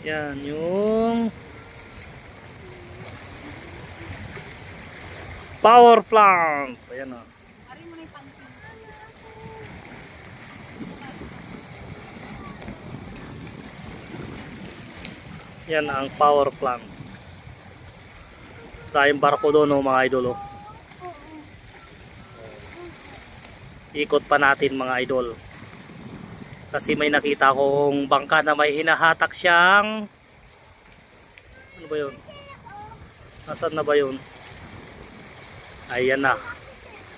Yan yung power plant. Ayan o. Yan ang power plant. Tayong barko doon o mga idol o. Ikot pa natin mga idol. Kasi may nakita kong bangka na may hinahatak siyang, ano ba yun? Nasaan na ba yun? Ayan na.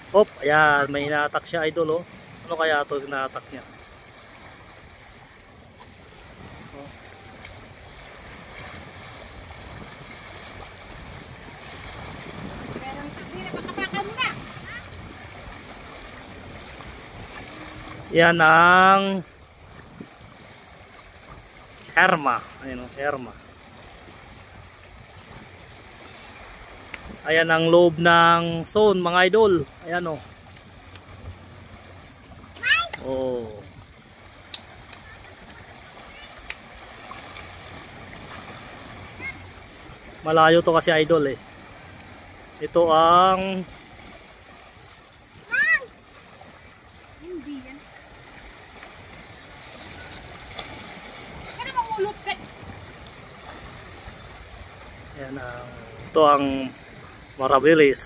Hop, ayan, may hinahatak siya idol oh. Ano kaya ito hinahatak niya? Yan ang Herma. Ayun o, Herma. Ayan ang loob ng zone mga idol. Ayan o. Oh. Malayo to kasi idol eh. Ito ang yan ang, ito ang Maraviles.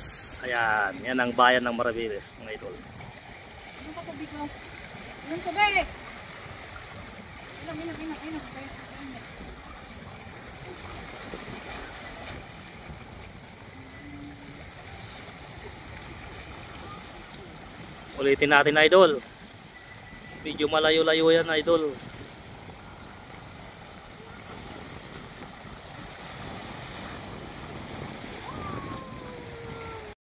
Ayan, yan ang bayan ng Maraviles mga idol. Ulitin natin idol. Medyo malayo-layo yan idol.